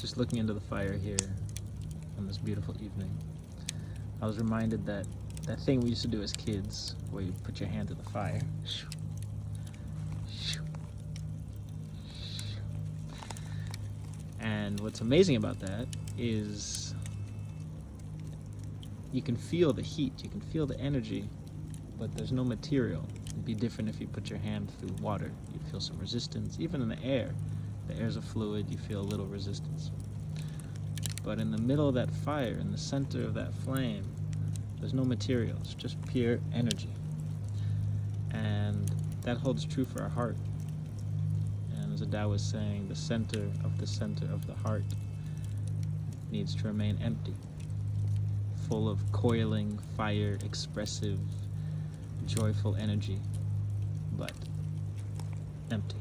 Just looking into the fire here on this beautiful evening, I was reminded that thing we used to do as kids, where you put your hand to the fire. And what's amazing about that is you can feel the heat, you can feel the energy, but there's no material. It'd be different if you put your hand through water. You feel some resistance. Even in the air is a fluid, you feel a little resistance. But in the middle of that fire, in the center of that flame, there's no material, it's just pure energy. And that holds true for our heart. And as the Tao was saying, the center of the heart needs to remain empty, full of coiling, fire, expressive, joyful energy, but empty.